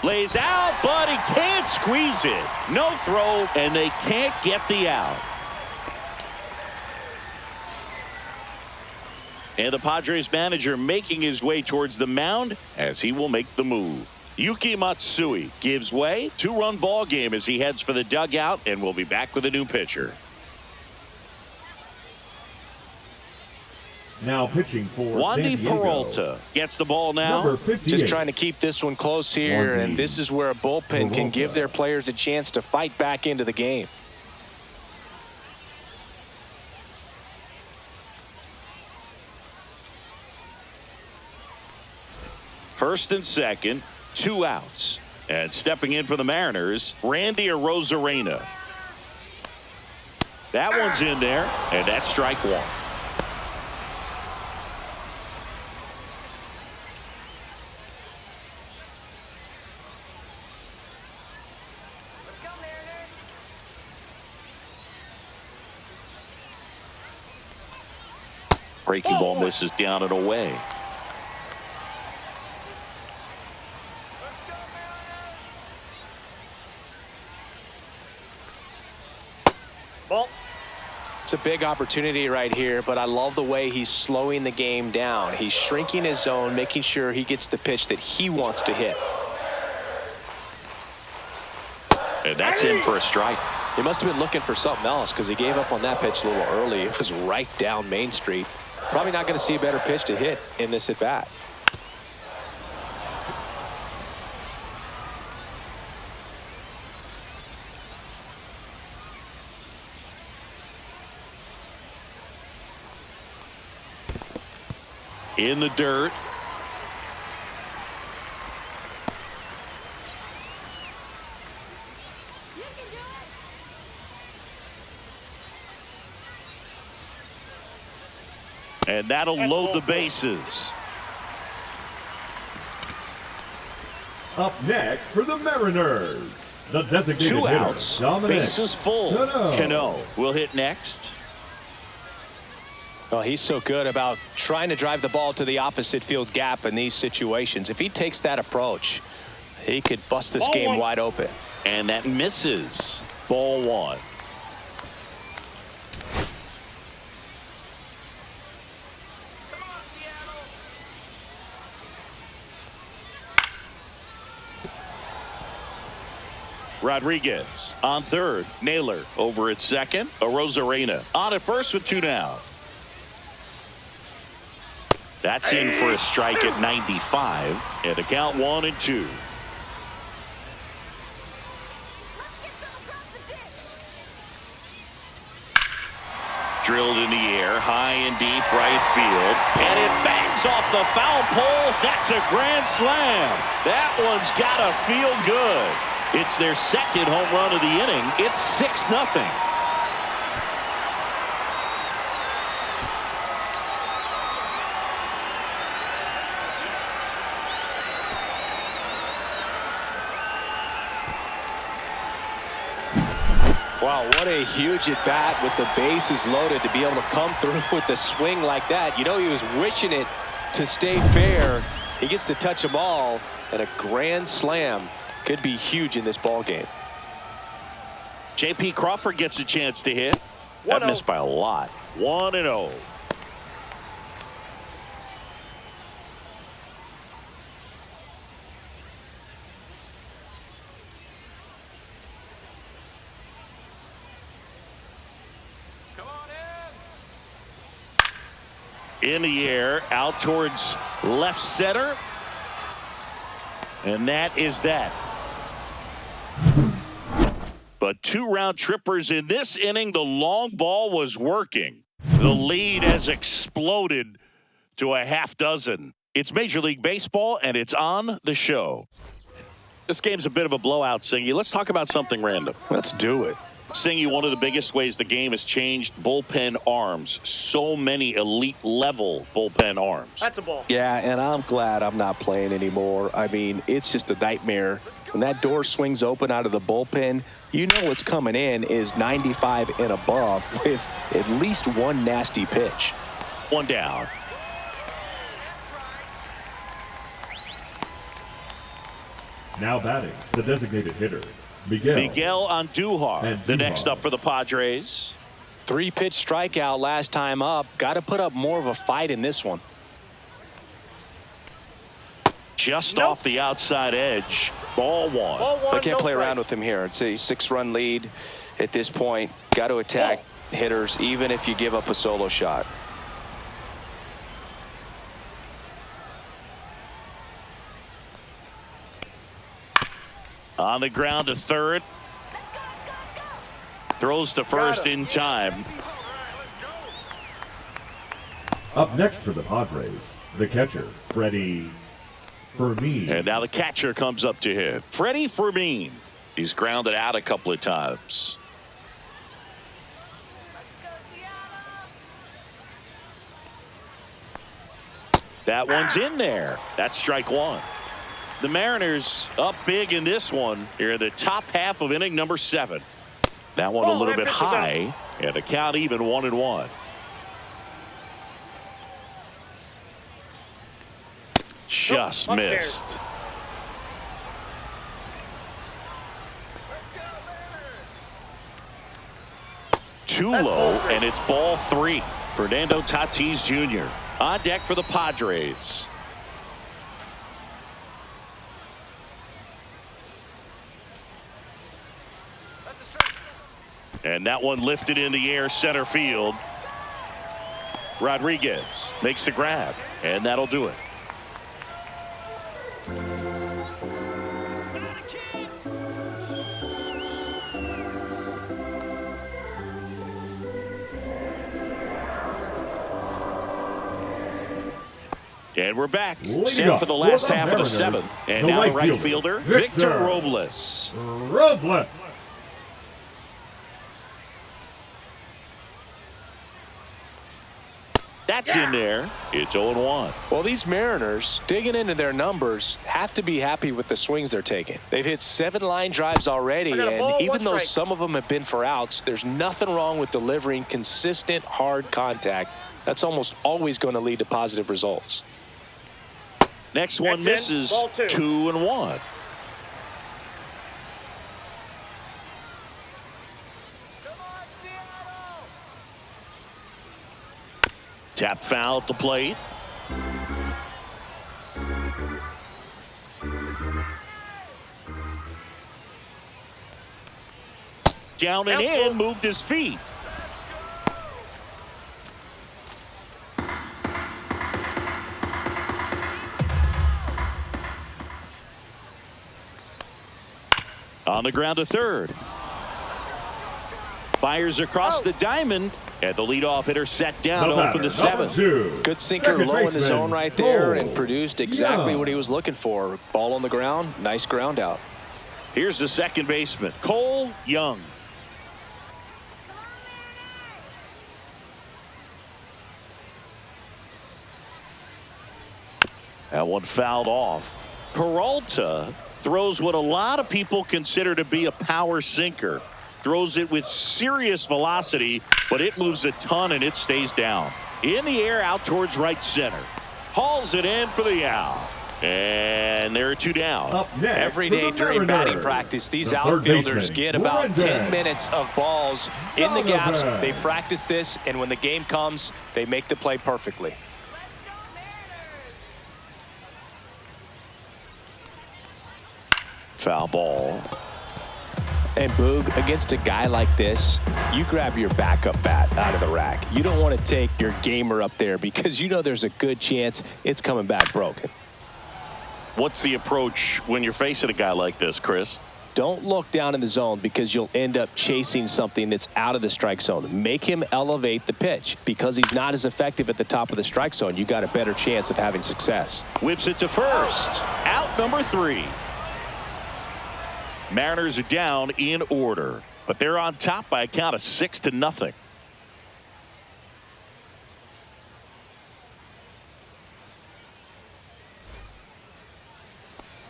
Lays out, but he can't squeeze it. No throw, and they can't get the out. And the Padres manager making his way towards the mound as he will make the move. Yuki Matsui gives way. 2-run ball game as he heads for the dugout, and we'll be back with a new pitcher. Now pitching for Wandy San Diego, Peralta gets the ball now. number 58. Just trying to keep this one close here, Wandy and this is where a bullpen can give their players a chance to fight back into the game. First and second, 2 outs. And stepping in for the Mariners, Randy Arozarena. That one's in there, and that's strike 1. Let's go, Mariners. Breaking ball misses down and away. Let's go, Mariners. Ball. It's a big opportunity right here, but I love the way he's slowing the game down. He's shrinking his zone, making sure he gets the pitch that he wants to hit. And that's in for a strike. He must have been looking for something else because he gave up on that pitch a little early. It was right down Main Street. Probably not going to see a better pitch to hit in this at bat. In the dirt. You can do it. And that'll That's load the ball 4. bases. Up next for the Mariners, the designated 2 hitter, outs. Dominic Bases full. Cano. Cano will hit next. Well, he's so good about trying to drive the ball to the opposite field gap in these situations. If he takes that approach, he could bust this game wide open. And that misses. Ball one. Rodriguez on third. Naylor over at second. Arozarena on at first with 2 down. That's in for a strike at 95. And the count 1-2. Drilled in the air, high and deep right field. And it bangs off the foul pole. That's a grand slam. That one's got to feel good. It's their second home run of the inning. It's 6-0. Wow, what a huge at-bat with the bases loaded to be able to come through with the swing like that. You know, he was wishing it to stay fair. He gets to touch them all, and a grand slam could be huge in this ball game. J.P. Crawford gets a chance to hit. That missed by a lot. 1-0. In the air, out towards left center. And that is that. But 2 round trippers in this inning. The long ball was working. The lead has exploded to a half dozen. It's Major League Baseball, and it's on the show. This game's a bit of a blowout, Singy. Let's talk about something random. Let's do it. Singy, one of the biggest ways the game has changed, bullpen arms. So many elite level bullpen arms. That's a ball. Yeah, and I'm glad I'm not playing anymore. I mean, it's just a nightmare. When that door swings open out of the bullpen, you know what's coming in is 95 and above with at least one nasty pitch. 1 down. Now batting, the designated hitter, Miguel Andujar, the next up for the Padres. 3-pitch strikeout last time up. Got to put up more of a fight in this one. Just off the outside edge. Ball one. They can't play around with him here. It's a 6-run lead at this point. Got to attack hitters even if you give up a solo shot. On the ground to third. Throws to first in time. Up next for the Padres, the catcher, Freddie Fermin. And now the catcher comes up to him. Freddie Fermin. He's grounded out a couple of times. That one's in there. That's strike one. The Mariners up big in this one. Here in the top half of inning number 7. That one a little bit high. And the count even 1-1. Just missed. Too low, and it's ball 3. Fernando Tatis Jr. on deck for the Padres. And that one lifted in the air center field. Rodriguez makes the grab, and that'll do it. And we're back. Set for the last half of the 7th. And now the right fielder, Victor Robles. That's in there. It's 0-1. Well, these Mariners, digging into their numbers, have to be happy with the swings they're taking. They've hit 7 line drives already, and even though some of them have been for outs, there's nothing wrong with delivering consistent, hard contact That's almost always going to lead to positive results. Next one misses. 2-1. Tap foul at the plate. Down and in, moved his feet. On the ground to third. Fires across the diamond. And the leadoff hitter set down to open the seventh. Good sinker low in the zone right there and produced exactly what he was looking for. Ball on the ground. Nice ground out. Here's the second baseman, Cole Young. That one fouled off. Peralta throws what a lot of people consider to be a power sinker. Throws it with serious velocity, but it moves a ton and it stays down. In the air out towards right center. Hauls it in for the out. And there are two down. Up next, every day during batting practice, these outfielders get about 10 minutes of balls in the gaps. They practice this, and when the game comes, they make the play perfectly. Foul ball. And Boog, against a guy like this, you grab your backup bat out of the rack. You don't want to take your gamer up there because you know there's a good chance it's coming back broken. What's the approach when you're facing a guy like this, Chris? Don't look down in the zone because you'll end up chasing something that's out of the strike zone. Make him elevate the pitch. Because he's not as effective at the top of the strike zone, you got a better chance of having success. Whips it to first. Out number 3. Mariners are down in order, but they're on top by a count of 6-0.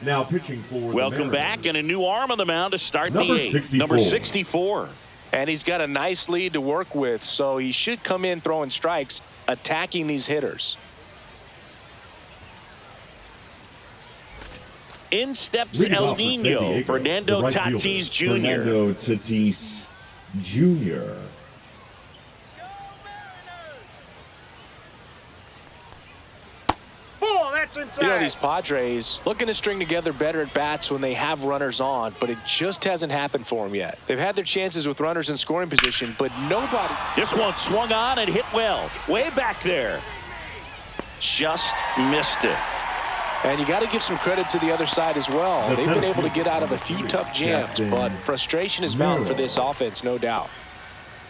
Now pitching for Welcome back, and a new arm on the mound to start Number the 8th. 64. Number 64. And he's got a nice lead to work with, so he should come in throwing strikes, attacking these hitters. In steps El Nino, Fernando Tatis Jr. Fernando Tatis Jr. Ball, that's inside. You know, these Padres looking to string together better at bats when they have runners on, but it just hasn't happened for them yet. They've had their chances with runners in scoring position, but nobody. This one swung on and hit well. Way back there. Just missed it. And you got to give some credit to the other side as well. They've been able to get out of a few tough jams, but frustration is mounting for this offense, no doubt.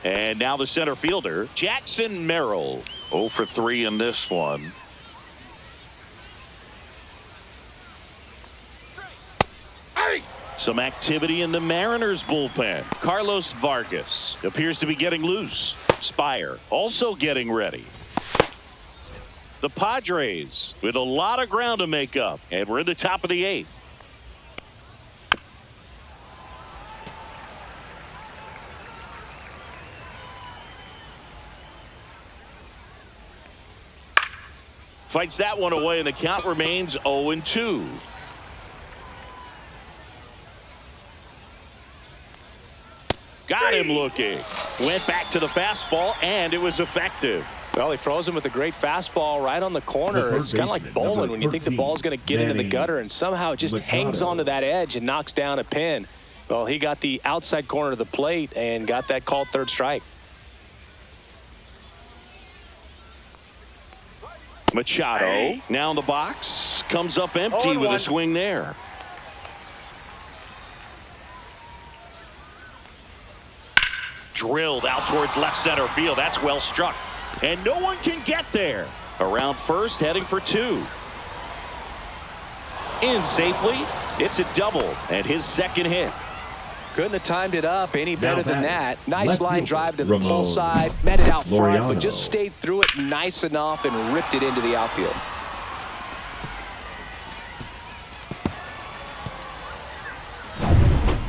And now the center fielder, Jackson Merrill. 0 for 3 in this one. Some activity in the Mariners bullpen. Carlos Vargas appears to be getting loose. Spire also getting ready. The Padres with a lot of ground to make up, and we're in the top of the 8th. Fights that one away, and the count remains 0-2. Got him looking. Went back to the fastball, and it was effective. Well, he froze him with a great fastball right on the corner. It's kind of like bowling when you think the ball's going to get into the gutter, and somehow it just hangs onto that edge and knocks down a pin. Well, he got the outside corner of the plate and got that called third strike. Machado now in the box. Comes up empty with a swing there. Drilled out towards left center field. That's well struck. And no one can get there. Around first, heading for 2. In safely. It's a double and his second hit. Couldn't have timed it up any better than that. Nice line drive to the Ramon pull side. Met it out front, Laureano. but just stayed through it nice enough and ripped it into the outfield.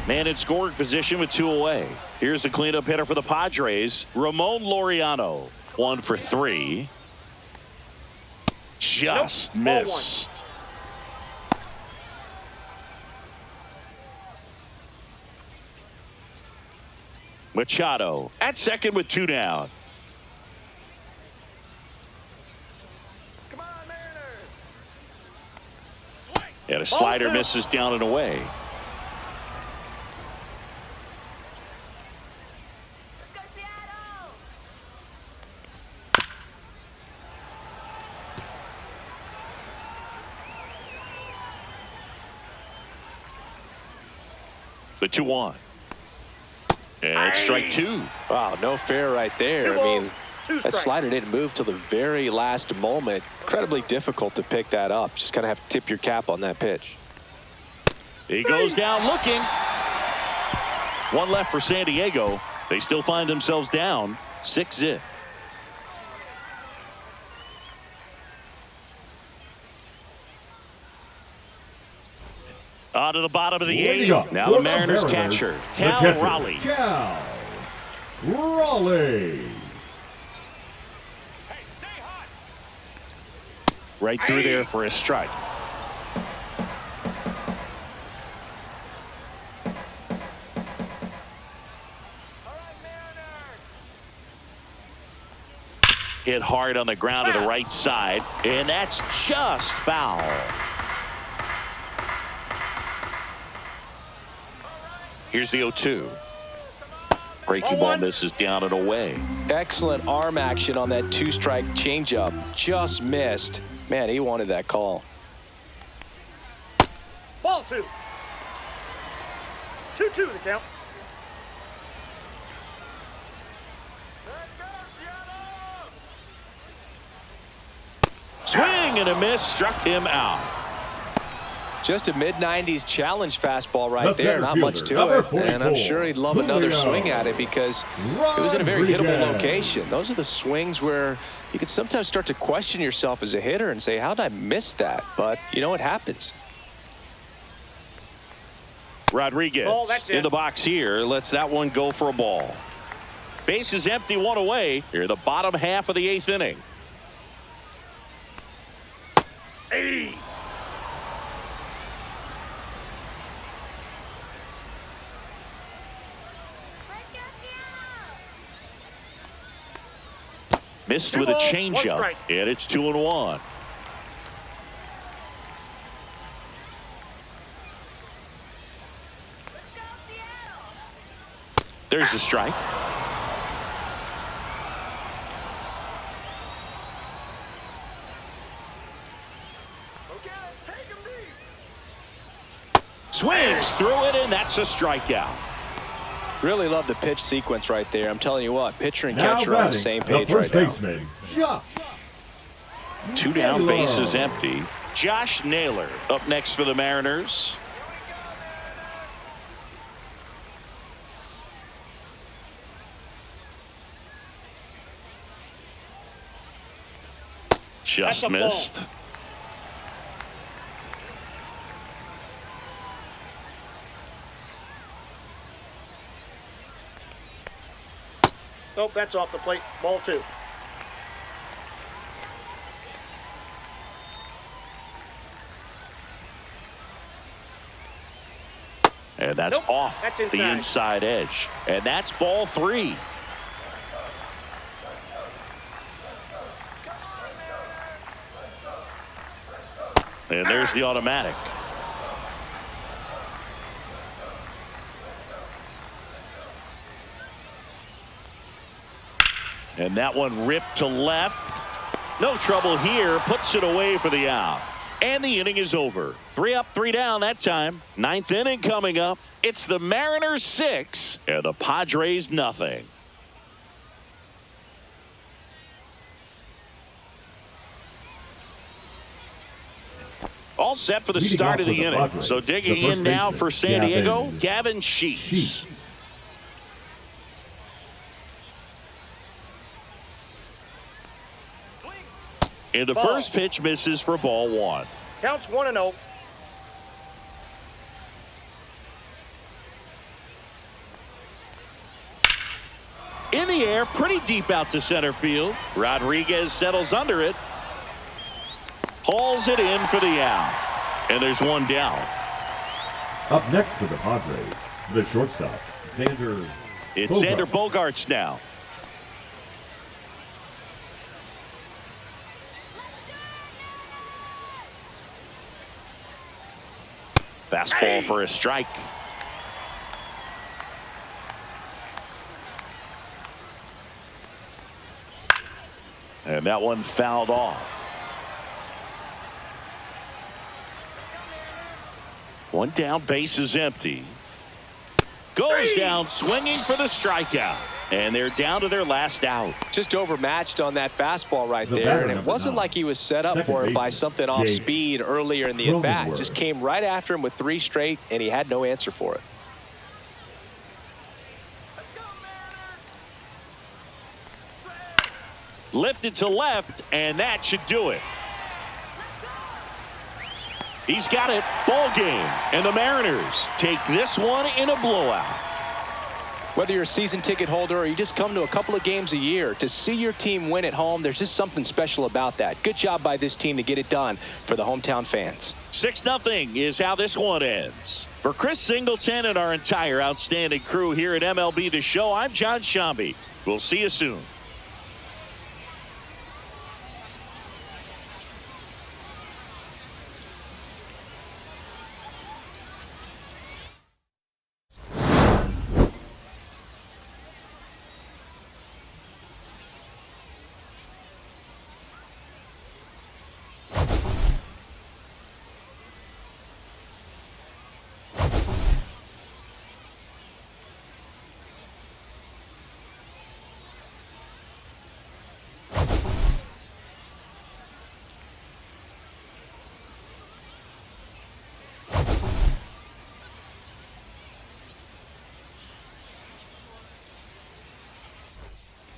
Man in scoring position with 2 away. Here's the cleanup hitter for the Padres, Ramon Laureano. 1 for 3. Just Nope. Ball missed. Machado at second with 2 down. Come on, Mariners. And a slider Ball 2. misses down and away. Let's go, Seattle. The 2-1. And strike 2. Wow, no fair right there. I mean, 2 that strikes. slider didn't move till the very last moment. Incredibly difficult to pick that up. Just kind of have to tip your cap on that pitch. He goes down looking. 1 left for San Diego. They still find themselves down 6-0. On to the bottom of the Leading up 8th. Now for the Mariners catcher, the Cal catcher, Raleigh. Cal Raleigh. Right through there for a strike. All right, Mariners. Hit hard on the ground to the right side, and that's just foul. Here's the 0-2. Breaking ball misses down and away. Excellent arm action on that 2-strike changeup. Just missed. Man, he wanted that call. Ball 2. 2-2 the count. Let's go, Seattle. Swing and a miss, struck him out. Just a mid-90s challenge fastball right The there. center Not much fielder, to number it. And I'm 44, sure he'd love another Julio swing at it because it was in a very hittable Rodriguez. location. Those are the swings where you can sometimes start to question yourself as a hitter and say, how did I miss that? But, you know, it happens. Rodriguez Ball, that's it. in the box here. Lets that one go for a ball. Base is empty, 1 away. Here, the bottom half of the 8th inning. Hey. Let's go, Seattle. Missed 2 with a balls, 1 changeup, strike. and it's 2-1. Let's go, Seattle. There's the strike. Okay, take him deep. Swings through it, and that's a strikeout. Really love the pitch sequence right there. I'm telling you what, pitcher and Now catcher are on the batting, same the page first right now. baseman, Josh 2 down, Naylor. bases empty. Josh Naylor up next for the Mariners. Just That's a ball. missed. Nope, that's off the plate. Ball 2. And that's Nope, off that's the inside. inside edge. And that's ball 3. And there's the automatic. And that one ripped to left. No trouble here. Puts it away for the out. And the inning is over. 3 up, 3 down that time. 9th inning coming up. It's the Mariners 6 and the Padres nothing. All set for the Leading start off of the for the inning. Padres, So the digging first in now baseman, for San Diego, Gavin Gavin Sheets. Sheets. And the Ball. first pitch misses for ball 1. Counts 1-0. In the air, pretty deep out to center field. Rodriguez settles under it. Hauls it in for the out. And there's one down. Up next for the Padres, the shortstop, Xander. It's Xander Bogaerts now. Fastball for a strike. And that one fouled off. One down, base is empty. Goes down swinging for the strikeout. And they're down to their last out. Just overmatched on that fastball right The there. batter, And it number wasn't 9. like he was set up Second for it by baseman, something off Jake speed earlier in the at-bat. Cronenworth. Just came right after him with 3 straight, and he had no answer for it. Lifted to left, and that should do it. He's got it. Ball game. And the Mariners take this one in a blowout. Whether you're a season ticket holder or you just come to a couple of games a year, to see your team win at home, there's just something special about that. Good job by this team to get it done for the hometown fans. 6-0 is how this one ends. For Chris Singleton and our entire outstanding crew here at MLB The Show, I'm John Shambi. We'll see you soon.